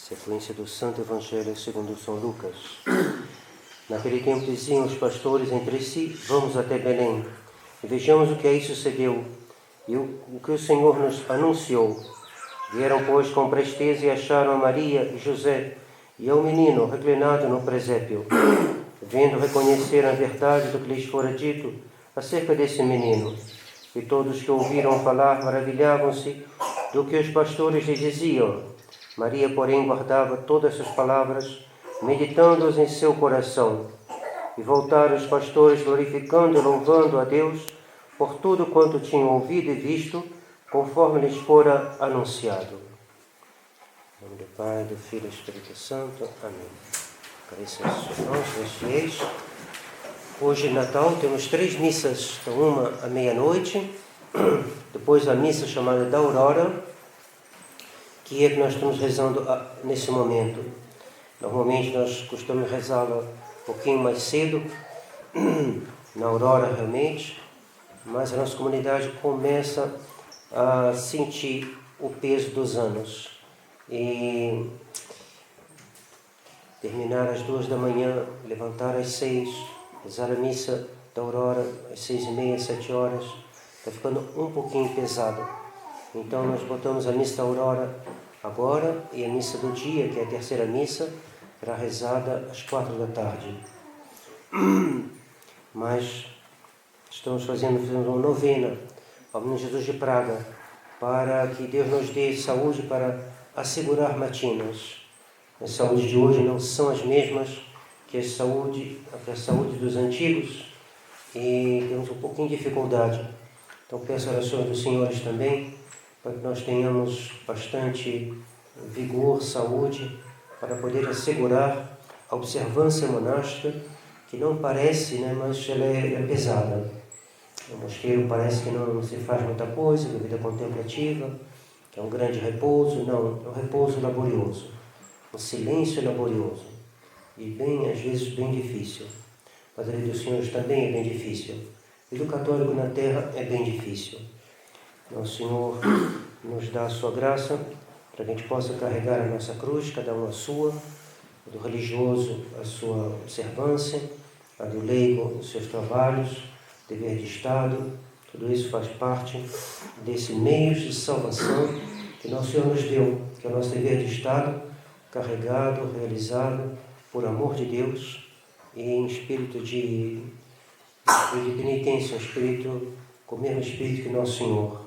Sequência do Santo Evangelho segundo São Lucas. Naquele tempo diziam os pastores entre si: vamos até Belém e vejamos o que aí sucedeu e o que o Senhor nos anunciou. Vieram, pois, com presteza e acharam a Maria e José e ao menino reclinado no presépio. Vendo, reconheceram a verdade do que lhes fora dito acerca desse menino. E todos que ouviram falar maravilhavam-se do que os pastores lhe diziam. Maria, porém, guardava todas essas palavras, meditando-as em seu coração. E voltaram os pastores, glorificando e louvando a Deus por tudo quanto tinham ouvido e visto, conforme lhes fora anunciado. Em nome do Pai, do Filho e do Espírito Santo. Amém. Caríssimos irmãos, meus fiéis, hoje, Natal, temos 3 missas, uma à meia-noite, depois a missa chamada da Aurora, que é que nós estamos rezando nesse momento. Normalmente nós costumamos rezá-la um pouquinho mais cedo, na Aurora realmente, mas a nossa comunidade começa a sentir o peso dos anos. E terminar às 2 da manhã, levantar às 6, rezar a missa da Aurora às 6h30, 7 horas, está ficando um pouquinho pesado. Então nós botamos a missa da Aurora agora e a missa do dia, que é a terceira missa, será rezada às 4 da tarde. Mas estamos fazendo uma novena ao Menino Jesus de Praga, para que Deus nos dê saúde para assegurar matinas. A saúde de hoje não são as mesmas que a saúde dos antigos e temos um pouquinho de dificuldade. Então peço orações dos senhores também, para que nós tenhamos bastante vigor, saúde, para poder assegurar a observância monástica, que não parece, mas ela é pesada. O mosteiro parece que não se faz muita coisa, a vida contemplativa, que é um grande repouso. Não, é um repouso laborioso, um silêncio laborioso, e às vezes bem difícil. Mas a vida dos senhores também é bem difícil. E do católico na terra é bem difícil. Então, o Senhor nos dá a sua graça para que a gente possa carregar a nossa cruz, cada um a sua, do religioso a sua observância, a do leigo os seus trabalhos, dever de Estado. Tudo isso faz parte desse meio de salvação que nosso Senhor nos deu, que é o nosso dever de Estado, carregado, realizado por amor de Deus e em espírito de penitência, com o mesmo espírito que nosso Senhor.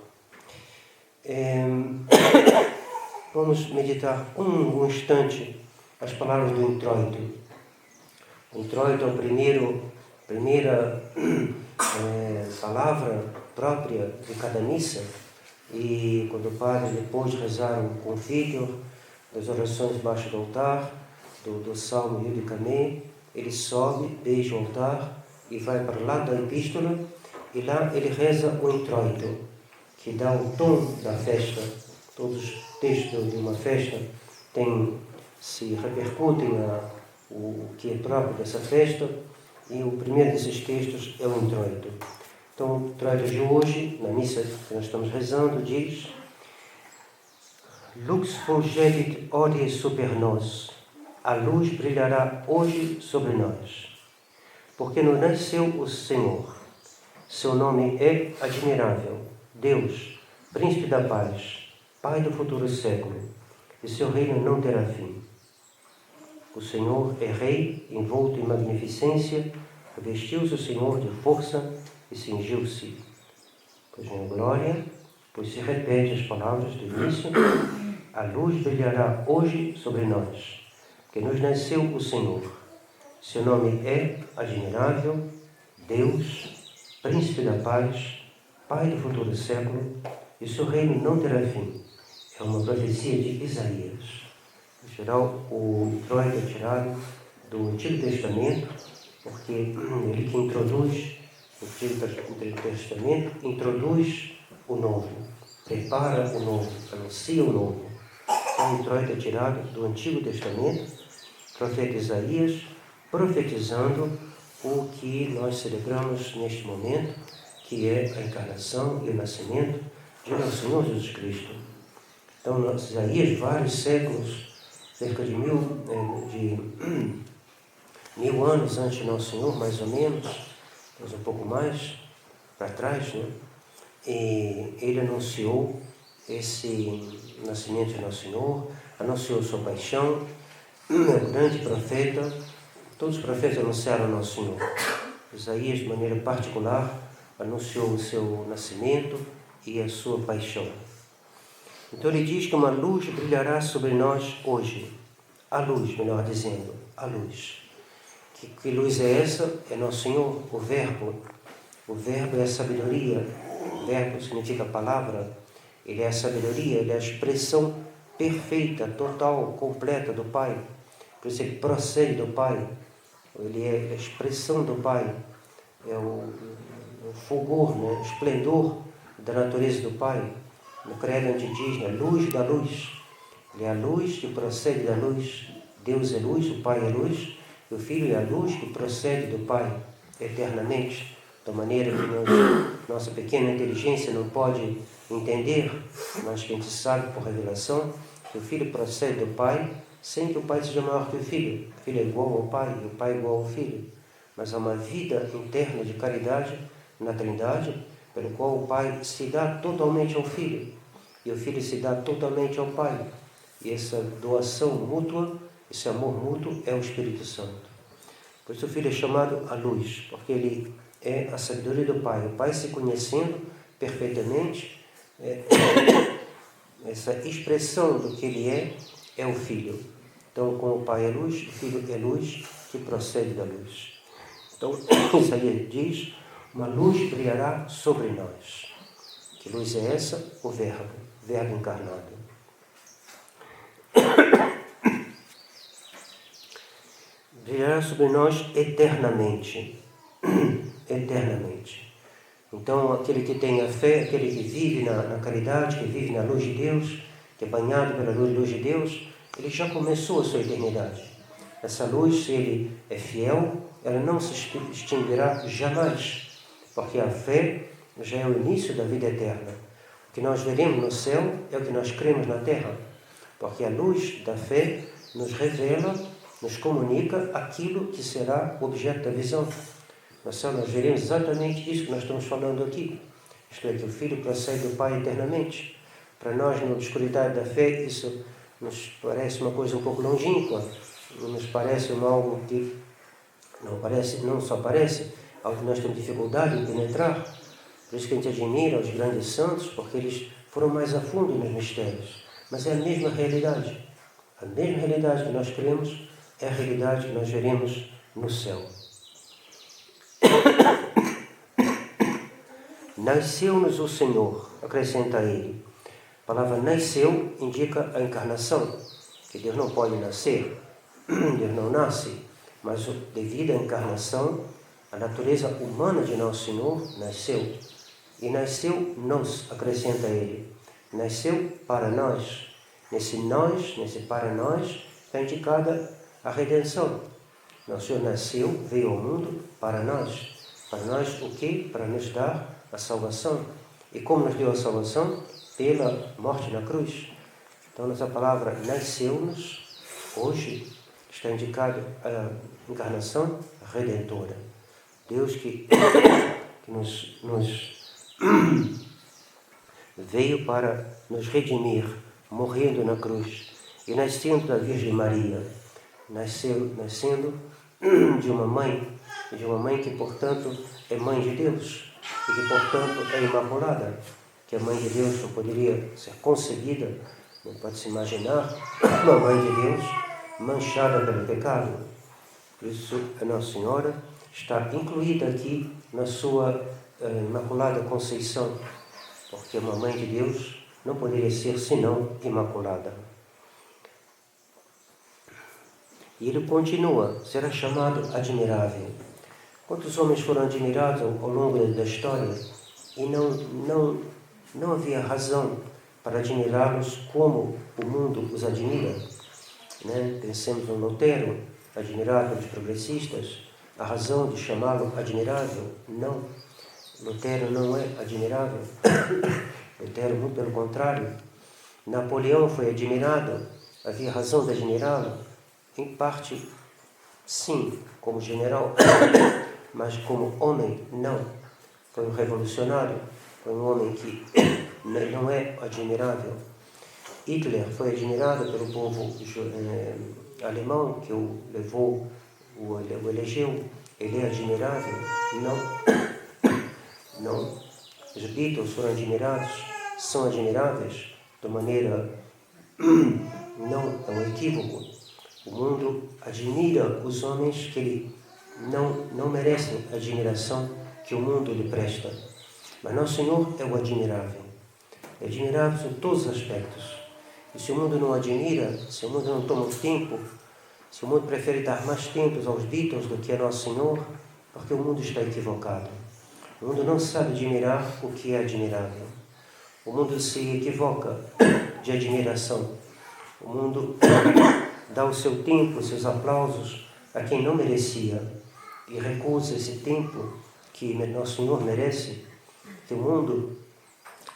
Vamos meditar um instante as palavras do introito. O introito é a primeira palavra própria de cada missa, e quando o padre, depois de rezar o convívio das orações debaixo do altar, do Salmo Rio de Camê, ele sobe, beija o altar e vai para lá da epístola, e lá ele reza o introito, que dá o tom da festa. Todos os textos de uma festa se repercutem o que é próprio dessa festa, e o primeiro desses textos é o introito. Então, o introito de hoje, na missa que nós estamos rezando, diz: Lux fulgevit hodie super nos, a luz brilhará hoje sobre nós, porque nos nasceu o Senhor. Seu nome é admirável, Deus, Príncipe da Paz, Pai do futuro século, e seu reino não terá fim. O Senhor é Rei, envolto em magnificência, vestiu-se o Senhor de força e cingiu-se. Pois em glória, pois se repete as palavras do início: a luz brilhará hoje sobre nós, que nos nasceu o Senhor. Seu nome é admirável, Deus, Príncipe da Paz, Pai do futuro século, e seu reino não terá fim. É uma profecia de Isaías. Em geral, o introito é tirado do Antigo Testamento, porque ele que introduz o Antigo Testamento, introduz o Novo, prepara o Novo, anuncia o Novo. Então, o introito é tirado do Antigo Testamento, profeta Isaías, profetizando o que nós celebramos neste momento, que é a encarnação e o nascimento de nosso Senhor Jesus Cristo. Então, Isaías, vários séculos cerca de 1000 anos antes de Nosso Senhor, mais ou menos, mas um pouco mais para trás, né? E ele anunciou esse nascimento de Nosso Senhor, anunciou sua paixão, é um grande profeta. Todos os profetas anunciaram Nosso Senhor. Isaías, de maneira particular, anunciou o seu nascimento e a sua paixão. Então ele diz que uma luz brilhará sobre nós hoje. A luz, melhor dizendo, a luz. Que luz é essa? É Nosso Senhor, o Verbo. O Verbo é a sabedoria. O Verbo significa palavra. Ele é a sabedoria, ele é a expressão perfeita, total, completa do Pai. Por isso ele procede do Pai. Ele é a expressão do Pai. É o fulgor, né? O esplendor da natureza do Pai. No credo a gente diz, né? Luz da luz. Ele é a luz que procede da luz. Deus é luz, o Pai é luz. E o Filho é a luz que procede do Pai eternamente. Da maneira que nossa pequena inteligência não pode entender, mas que a gente sabe por revelação, que o Filho procede do Pai, sem que o Pai seja maior que o Filho. O Filho é igual ao Pai e o Pai é igual ao Filho. Mas há uma vida interna de caridade na Trindade, pelo qual o Pai se dá totalmente ao Filho e o Filho se dá totalmente ao Pai. E essa doação mútua, esse amor mútuo é o Espírito Santo. Por isso o Filho é chamado a luz, porque ele é a sabedoria do Pai. O Pai se conhecendo perfeitamente, essa expressão do que ele é o Filho. Então, como o Pai é luz, o Filho é luz que procede da luz. Então, isso aí diz, uma luz brilhará sobre nós. Que luz é essa? O Verbo encarnado. Brilhará sobre nós eternamente. Eternamente. Então, aquele que tem a fé, aquele que vive na caridade, que vive na luz de Deus, que é banhado pela luz de Deus, ele já começou a sua eternidade. Essa luz, se ele é fiel, ela não se extinguirá jamais, porque a fé já é o início da vida eterna. O que nós veremos no céu é o que nós cremos na terra, porque a luz da fé nos revela, nos comunica aquilo que será o objeto da visão. No céu nós veremos exatamente isso que nós estamos falando aqui. Isto é, que o Filho procede do Pai eternamente. Para nós, na obscuridade da fé, isso nos parece uma coisa um pouco longínqua, nos parece algo que não só parece, algo que nós temos dificuldade em penetrar. Por isso que a gente admira os grandes santos, porque eles foram mais a fundo nos mistérios. Mas é a mesma realidade. A mesma realidade que nós cremos é a realidade que nós veremos no céu. Nasceu-nos o Senhor, acrescenta ele. A palavra nasceu indica a encarnação, que Deus não pode nascer, Deus não nasce, mas devido à encarnação, a natureza humana de Nosso Senhor nasceu. E nasceu nos, acrescenta ele, nasceu para nós. Nesse nós, nesse para nós, está indicada a redenção. Nosso Senhor nasceu, veio ao mundo para nós. Para nós o quê? Para nos dar a salvação. E como nos deu a salvação? Pela morte na cruz. Então, nessa palavra nasceu-nos, hoje, está indicado a encarnação redentora. Deus que nos veio para nos redimir, morrendo na cruz. E nascendo da Virgem Maria. Nascendo de uma mãe que, portanto, é mãe de Deus. E que, portanto, é imaculada, que a mãe de Deus não poderia ser concebida, não pode se imaginar uma mãe de Deus manchada pelo pecado. Por isso, a Nossa Senhora está incluída aqui na sua Imaculada Conceição, porque uma mãe de Deus não poderia ser senão imaculada. E ele continua, será chamado admirável. Quantos homens foram admirados ao longo da história e não havia razão para admirá-los como o mundo os admira? Né? Pensemos no Lutero, admirado pelos progressistas. A razão de chamá-lo admirável? Não. Lutero não é admirável. Lutero, muito pelo contrário. Napoleão foi admirado havia razão de admirá-lo? Em parte, sim, como general, mas como homem, não. Foi um revolucionário, foi um homem que não é admirável. Hitler foi admirado pelo povo alemão que o levou, o elegeu. Ele é admirável? Não. Não. Os Beatles foram admirados, são admiráveis de maneira não é um equívoco. O mundo admira os homens que ele não merecem a admiração que o mundo lhe presta. Mas Nosso Senhor é o admirável. É admirável em todos os aspectos. E se o mundo não admira, se o mundo não toma o tempo, se o mundo prefere dar mais tempo aos Beatles do que a Nosso Senhor, porque o mundo está equivocado. O mundo não sabe admirar o que é admirável. O mundo se equivoca de admiração. O mundo dá o seu tempo, os seus aplausos a quem não merecia e recusa esse tempo que Nosso Senhor merece. Que o mundo,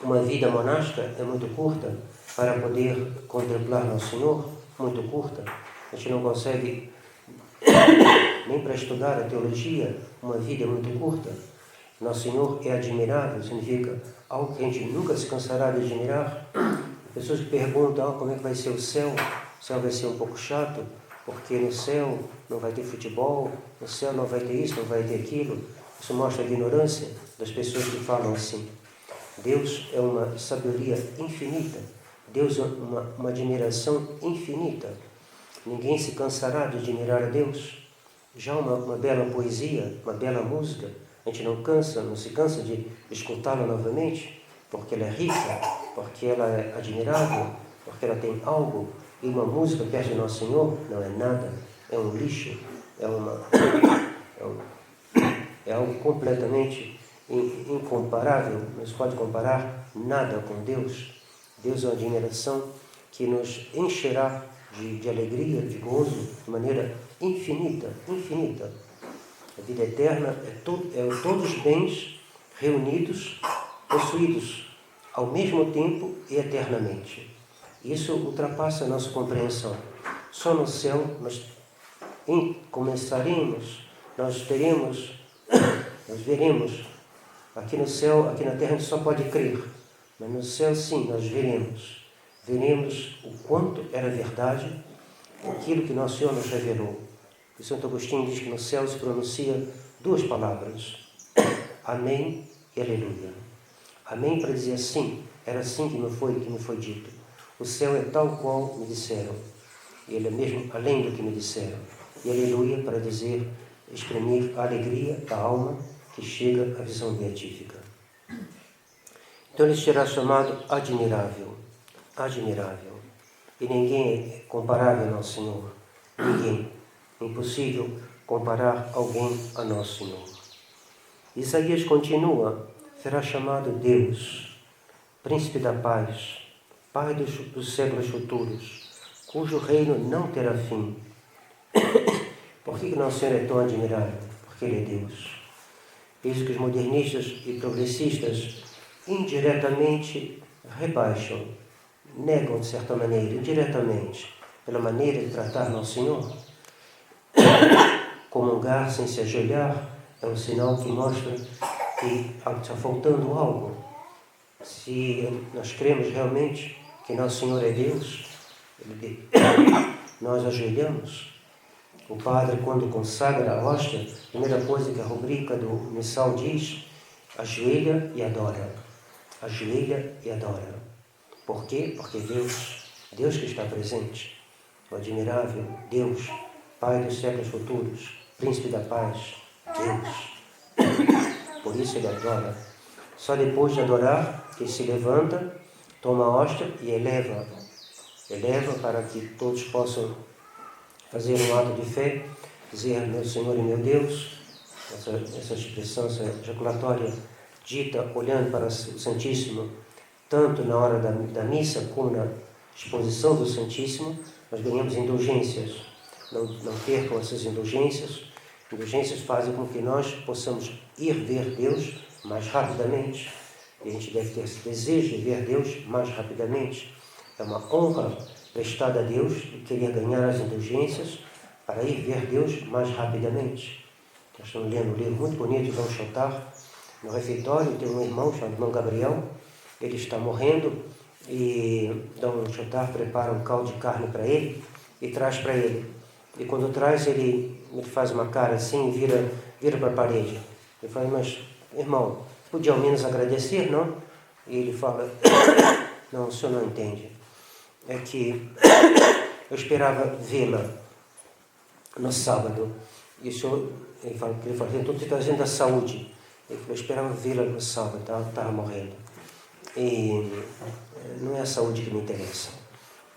uma vida monástica é muito curta para poder contemplar Nosso Senhor, muito curta. A gente não consegue nem para estudar a teologia, uma vida muito curta. Nosso Senhor é admirável, significa algo que a gente nunca se cansará de admirar. Pessoas que perguntam como é que vai ser o céu vai ser um pouco chato, porque no céu não vai ter futebol, no céu não vai ter isso, não vai ter aquilo. Isso mostra a ignorância das pessoas que falam assim. Deus é uma sabedoria infinita, Deus é uma admiração infinita. Ninguém se cansará de admirar a Deus. Já uma bela poesia, uma bela música, a gente não se cansa de escutá-la novamente, porque ela é rica, porque ela é admirável, porque ela tem algo. E uma música perto de Nosso Senhor não é nada, é um lixo, é algo completamente incomparável, não se pode comparar nada com Deus. Deus é uma admiração que nos encherá de alegria, de gozo, de maneira infinita, infinita. A vida eterna é todos os bens reunidos, possuídos ao mesmo tempo e eternamente. Isso ultrapassa a nossa compreensão. Só no céu nós começaremos, nós veremos. Aqui no céu, aqui na terra a gente só pode crer, mas no céu sim, nós veremos. Veremos o quanto era verdade aquilo que Nosso Senhor nos revelou. O Santo Agostinho diz que no céu se pronuncia duas palavras, Amém e Aleluia. Amém para dizer sim, era assim que me foi dito. O céu é tal qual me disseram. Ele é mesmo além do que me disseram. E Aleluia para dizer, exprimir a alegria da alma que chega à visão beatífica. Então ele será chamado admirável. Admirável. E ninguém é comparável ao Nosso Senhor. Ninguém. É impossível comparar alguém a Nosso Senhor. Isaías continua, será chamado Deus, Príncipe da Paz, Pai dos séculos futuros, cujo reino não terá fim. Por que Nosso Senhor é tão admirável? Porque Ele é Deus. Eis que os modernistas e progressistas indiretamente rebaixam, negam de certa maneira, indiretamente, pela maneira de tratar Nosso Senhor. Comungar sem se ajoelhar é um sinal que mostra que está faltando algo. Se nós cremos realmente que Nosso Senhor é Deus, nós ajoelhamos. O padre, quando consagra a hóstia, a primeira coisa que a rubrica do missal diz, ajoelha e adora. Ajoelha e adora. Por quê? Porque Deus que está presente, o admirável Deus, Pai dos séculos futuros, Príncipe da Paz, Deus. Por isso ele adora. Só depois de adorar, ele se levanta, toma a hóstia e eleva. Eleva para que todos possam fazer um ato de fé, dizer meu Senhor e meu Deus, essa expressão, essa ejaculatória dita olhando para o Santíssimo, tanto na hora da missa como na exposição do Santíssimo, nós ganhamos indulgências. Não percam essas indulgências. Indulgências fazem com que nós possamos ir ver Deus mais rapidamente. E a gente deve ter esse desejo de ver Deus mais rapidamente. É uma honra prestado a Deus e queria ganhar as indulgências para ir ver Deus mais rapidamente. Nós estamos lendo um livro muito bonito de Dom Chotar. No refeitório tem um irmão chamado irmão Gabriel. Ele está morrendo e Dom Chotar prepara um caldo de carne para ele e traz para ele. E quando traz, ele faz uma cara assim e vira para a parede. Ele fala, mas irmão, podia ao menos agradecer, não? E ele fala, não, o senhor não entende. É que eu esperava vê-la no sábado. E o senhor, ele fala, estou te trazendo a saúde. Ele falou, eu esperava vê-la no sábado, estava morrendo. E não é a saúde que me interessa.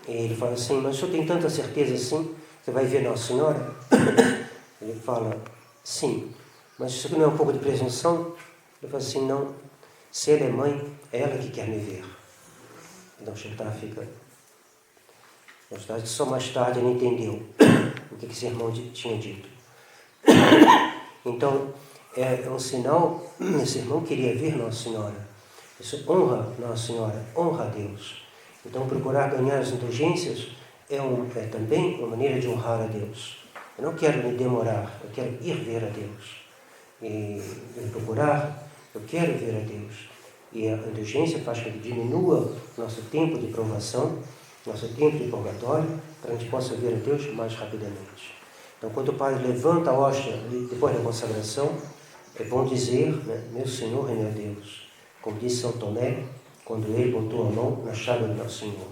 E ele fala assim, mas o senhor tem tanta certeza assim? Você vai ver Nossa Senhora? Ele fala, sim. Mas isso aqui não é um pouco de presunção? Ele fala assim, não. Se ela é mãe, é ela que quer me ver. Então Chotar fica... Só mais tarde ele entendeu o que esse irmão tinha dito. Então, é um sinal, esse irmão queria ver Nossa Senhora. Isso honra Nossa Senhora, honra a Deus. Então, procurar ganhar as indulgências é também uma maneira de honrar a Deus. Eu não quero me demorar, eu quero ir ver a Deus. E procurar, eu quero ver a Deus. E a indulgência faz com que diminua nosso tempo de provação, nosso tempo de purgatório, para a gente possa ver a Deus mais rapidamente. Então, quando o Padre levanta a hóstia, depois da consagração, é bom dizer, né, meu Senhor e meu Deus. Como disse São Tomé, quando ele botou a mão na chave do Nosso Senhor.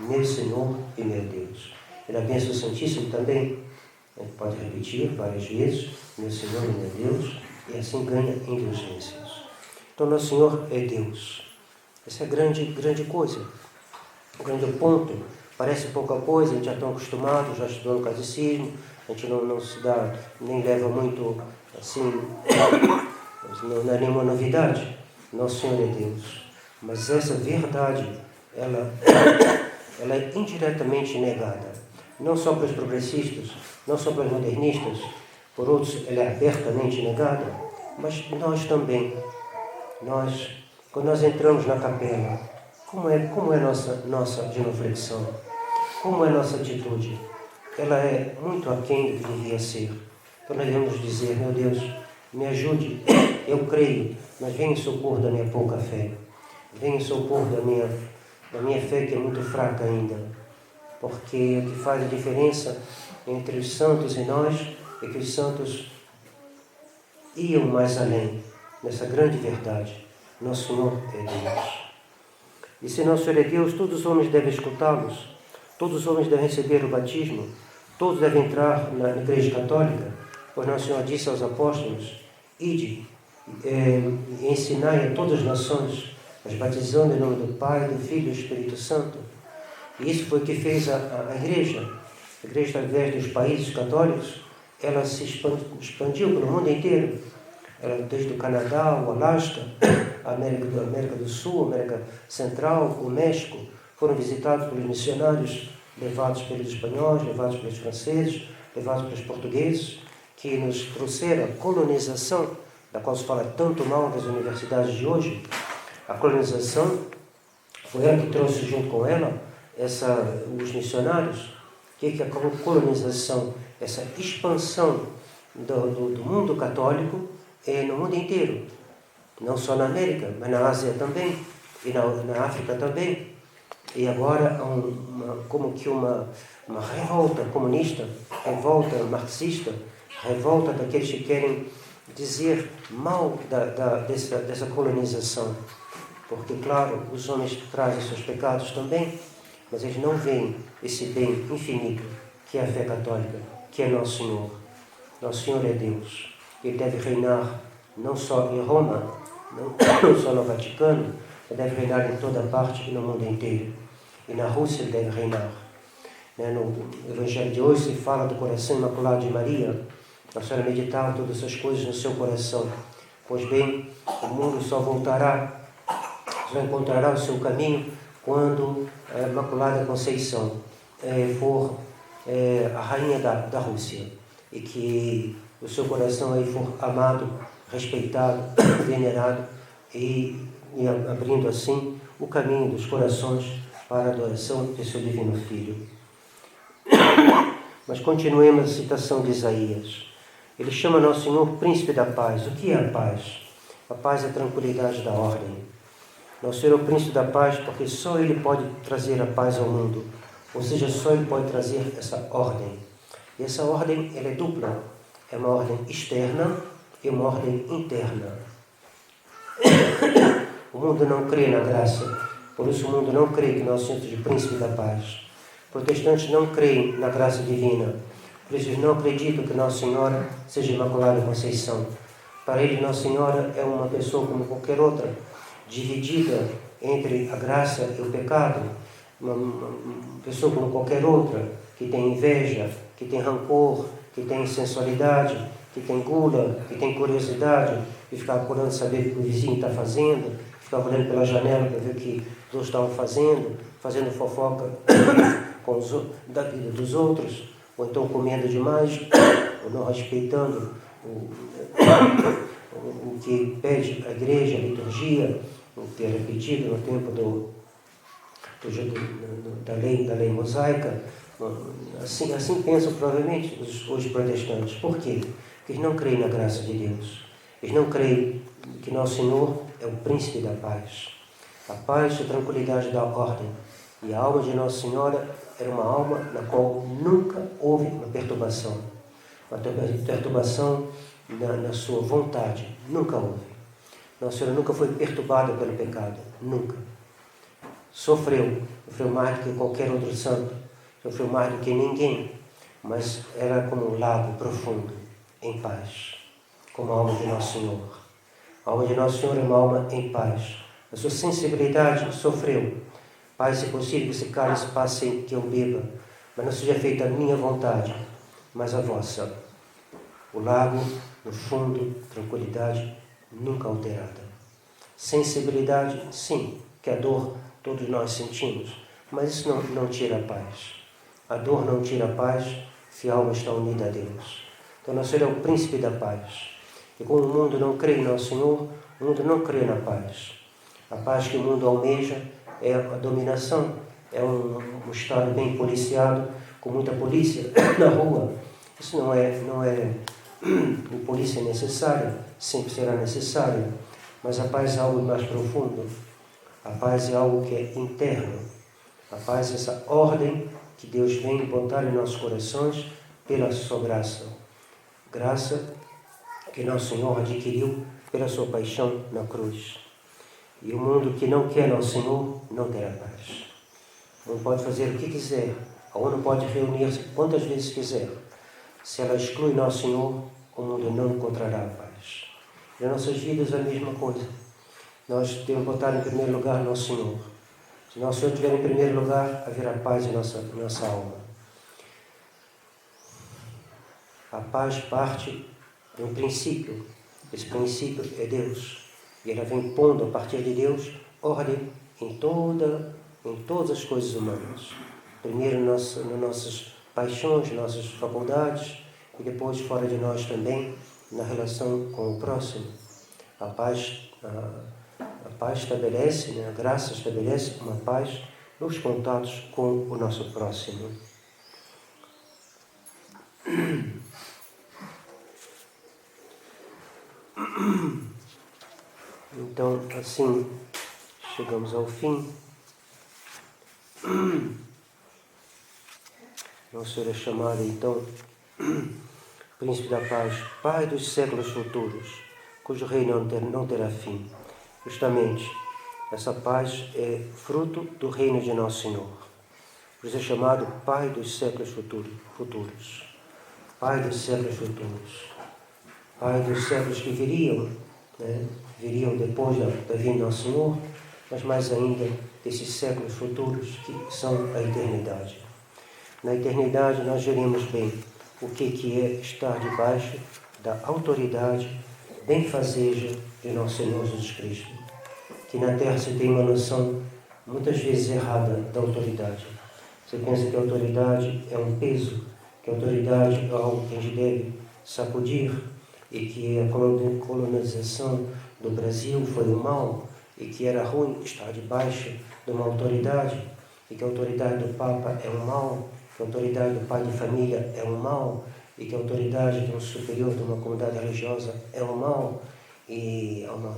Meu Senhor e meu Deus. E na bênção do Santíssimo também, a gente pode repetir várias vezes, meu Senhor e meu Deus, e assim ganha indulgências. Então, Nosso Senhor é Deus. Essa é a grande coisa. O grande ponto. Parece pouca coisa, a gente já está acostumado, já estudou no catecismo, a gente não se dá, nem leva muito, assim, não é nenhuma novidade. Nosso Senhor é Deus. Mas essa verdade, ela é indiretamente negada. Não só pelos progressistas, não só pelos modernistas, por outros ela é abertamente negada, mas nós também. Quando nós entramos na capela, como é nossa genuflexão? Como é nossa atitude? Ela é muito aquém do que devia ser. Então nós devemos dizer, meu Deus, me ajude, eu creio, mas venha em socorro da minha pouca fé. Venha em socorro da minha fé que é muito fraca ainda. Porque o que faz a diferença entre os santos e nós é que os santos iam mais além nessa grande verdade. Nosso Senhor é Deus. E se Nosso Senhor é Deus, todos os homens devem escutá-los, todos os homens devem receber o batismo, todos devem entrar na Igreja Católica, pois Nosso Senhor disse aos apóstolos, ide, e ensinai a todas as nações, as batizando em nome do Pai, do Filho e do Espírito Santo. E isso foi o que fez a Igreja. A Igreja, através dos países católicos, ela se expandiu pelo mundo inteiro. Ela, desde o Canadá, o Alasca, a América do Sul, a América Central, o México, foram visitados pelos missionários, levados pelos espanhóis, levados pelos franceses, levados pelos portugueses, que nos trouxeram a colonização, da qual se fala tanto mal das universidades de hoje. A colonização foi ela que trouxe junto com ela os missionários. O que é a colonização? Essa expansão do mundo católico no mundo inteiro. Não só na América, mas na Ásia também, e na África também. E agora como que uma revolta comunista, revolta marxista, revolta daqueles que querem dizer mal dessa colonização. Porque, claro, os homens trazem seus pecados também, mas eles não veem esse bem infinito que é a fé católica, que é Nosso Senhor. Nosso Senhor é Deus. Ele deve reinar não só em Roma, não só no Vaticano, ele deve reinar em toda parte e no mundo inteiro. E na Rússia ele deve reinar. No Evangelho de hoje se fala do coração imaculado de Maria. A senhora meditava todas essas coisas no seu coração. Pois bem, o mundo só encontrará o seu caminho quando a Imaculada Conceição for a rainha da Rússia. E que o seu coração aí for amado, respeitado, venerado e abrindo assim o caminho dos corações para a adoração de seu divino Filho. Mas continuemos a citação de Isaías. Ele chama Nosso Senhor Príncipe da Paz. O que é a paz? A paz é a tranquilidade da ordem. Nosso Senhor é o Príncipe da Paz porque só Ele pode trazer a paz ao mundo. Ou seja, só Ele pode trazer essa ordem. E essa ordem, ela é dupla. É uma ordem externa e uma ordem interna. O mundo não crê na graça. Por isso o mundo não crê que Nosso Senhor seja o Príncipe da Paz. Protestantes não creem na graça divina. Por isso eles não acreditam que Nossa Senhora seja Imaculada Conceição. Para eles, Nossa Senhora é uma pessoa como qualquer outra, dividida entre a graça e o pecado. Uma pessoa como qualquer outra, que tem inveja, que tem rancor, que tem sensualidade, que tem gula, que tem curiosidade, que fica procurando saber o que o vizinho está fazendo, fica olhando pela janela para ver o que os outros estavam fazendo fofoca da vida dos outros, ou então comendo demais, ou não respeitando o que pede a igreja, a liturgia, o que era pedido no tempo da lei mosaica. Assim pensam provavelmente os protestantes. Por quê? Porque eles não creem na graça de Deus. Eles não creem que Nosso Senhor é o Príncipe da Paz. A paz e a tranquilidade da ordem. E a alma de Nossa Senhora era uma alma na qual nunca houve uma perturbação. Uma perturbação na sua vontade. Nunca houve. Nossa Senhora nunca foi perturbada pelo pecado. Nunca. Sofreu mais do que qualquer outro santo. Sofreu mais do que ninguém. Mas era como um lago profundo, em paz. Como a alma de Nosso Senhor. A alma de Nosso Senhor é uma alma em paz. A sua sensibilidade sofreu. Pai, se possível, que esse cálice passe sem que eu beba, mas não seja feita a minha vontade, mas a vossa. O lago, no fundo, tranquilidade, nunca alterada. Sensibilidade, sim, que a dor todos nós sentimos, mas isso não tira a paz. A dor não tira a paz se a alma está unida a Deus. Então, Nosso Senhor é o Príncipe da Paz. E como o mundo não crê em Nosso Senhor, o mundo não crê na paz. A paz que o mundo almeja é a dominação, é um estado bem policiado, com muita polícia na rua. Isso não é polícia necessária, sempre será necessária, mas a paz é algo mais profundo. A paz é algo que é interno. A paz é essa ordem que Deus vem botar em nossos corações pela sua graça. Graça que Nosso Senhor adquiriu pela sua paixão na cruz. E o mundo que não quer Nosso Senhor não terá paz. Não pode fazer o que quiser. A ONU pode reunir-se quantas vezes quiser. Se ela exclui Nosso Senhor, o mundo não encontrará a paz. E nas nossas vidas é a mesma coisa. Nós temos que botar em primeiro lugar Nosso Senhor. Se Nosso Senhor estiver em primeiro lugar, haverá paz em nossa alma. A paz parte de um princípio. Esse princípio é Deus. E ela vem pondo, a partir de Deus, ordem em todas as coisas humanas. Primeiro nas nossas paixões, nossas faculdades, e depois fora de nós também, na relação com o próximo. A paz estabelece, a graça estabelece uma paz nos contatos com o nosso próximo. Então, assim, chegamos ao fim. Nosso Senhor é chamado, então, Príncipe da Paz, Pai dos séculos futuros, cujo reino não terá fim. Justamente, essa paz é fruto do reino de Nosso Senhor. Por isso é chamado Pai dos séculos futuros. Pai dos séculos futuros. Pai dos séculos que viriam depois da vinda do Nosso Senhor, mas mais ainda desses séculos futuros que são a eternidade. Na eternidade nós veremos bem o que é estar debaixo da autoridade benfazeja de Nosso Senhor Jesus Cristo. Que na Terra se tem uma noção muitas vezes errada da autoridade. Você pensa que a autoridade é um peso, que a autoridade é algo que a gente deve sacudir, e que a colonização do Brasil foi o mal, e que era ruim estar debaixo de uma autoridade. e que a autoridade do Papa é um mal, que a autoridade do pai de família é um mal, e que a autoridade de um superior de uma comunidade religiosa é um mal, e há um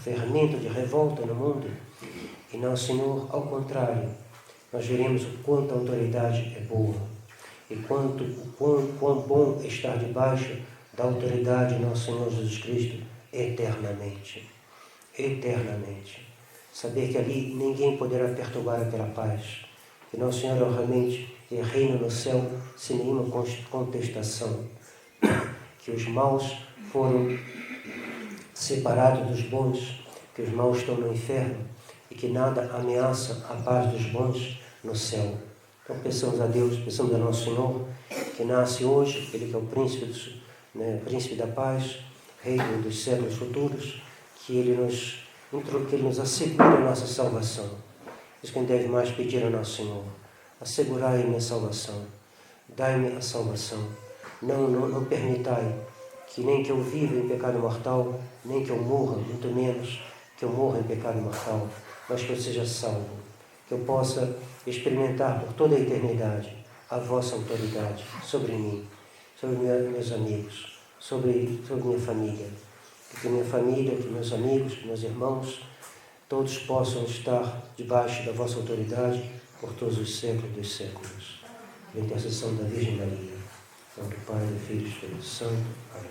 fermento de revolta no mundo. E não, Senhor, ao contrário, nós veremos o quanto a autoridade é boa, e quão bom estar debaixo da autoridade de nosso Senhor Jesus Cristo eternamente. Eternamente. Saber que ali ninguém poderá perturbar aquela paz. Que nosso Senhor realmente reina no céu sem nenhuma contestação. Que os maus foram separados dos bons, que os maus estão no inferno e que nada ameaça a paz dos bons no céu. Então peçamos a Deus, peçamos a nosso Senhor, que nasce hoje, Ele que é o príncipe, príncipe da paz, rei dos séculos futuros, que Ele nos assegure a nossa salvação. Isso que a gente deve mais pedir ao nosso Senhor. Assegurai-me a salvação. Dai-me a salvação. Não permitai que nem que eu viva em pecado mortal, nem que eu morra, muito menos que eu morra em pecado mortal, mas que eu seja salvo. Que eu possa experimentar por toda a eternidade a vossa autoridade sobre mim, sobre meus amigos, sobre minha família. Que minha família, que meus amigos, meus irmãos, todos possam estar debaixo da vossa autoridade por todos os séculos dos séculos. Pela intercessão da Virgem Maria, em nome do Pai, do Filho e do Espírito Santo. Amém.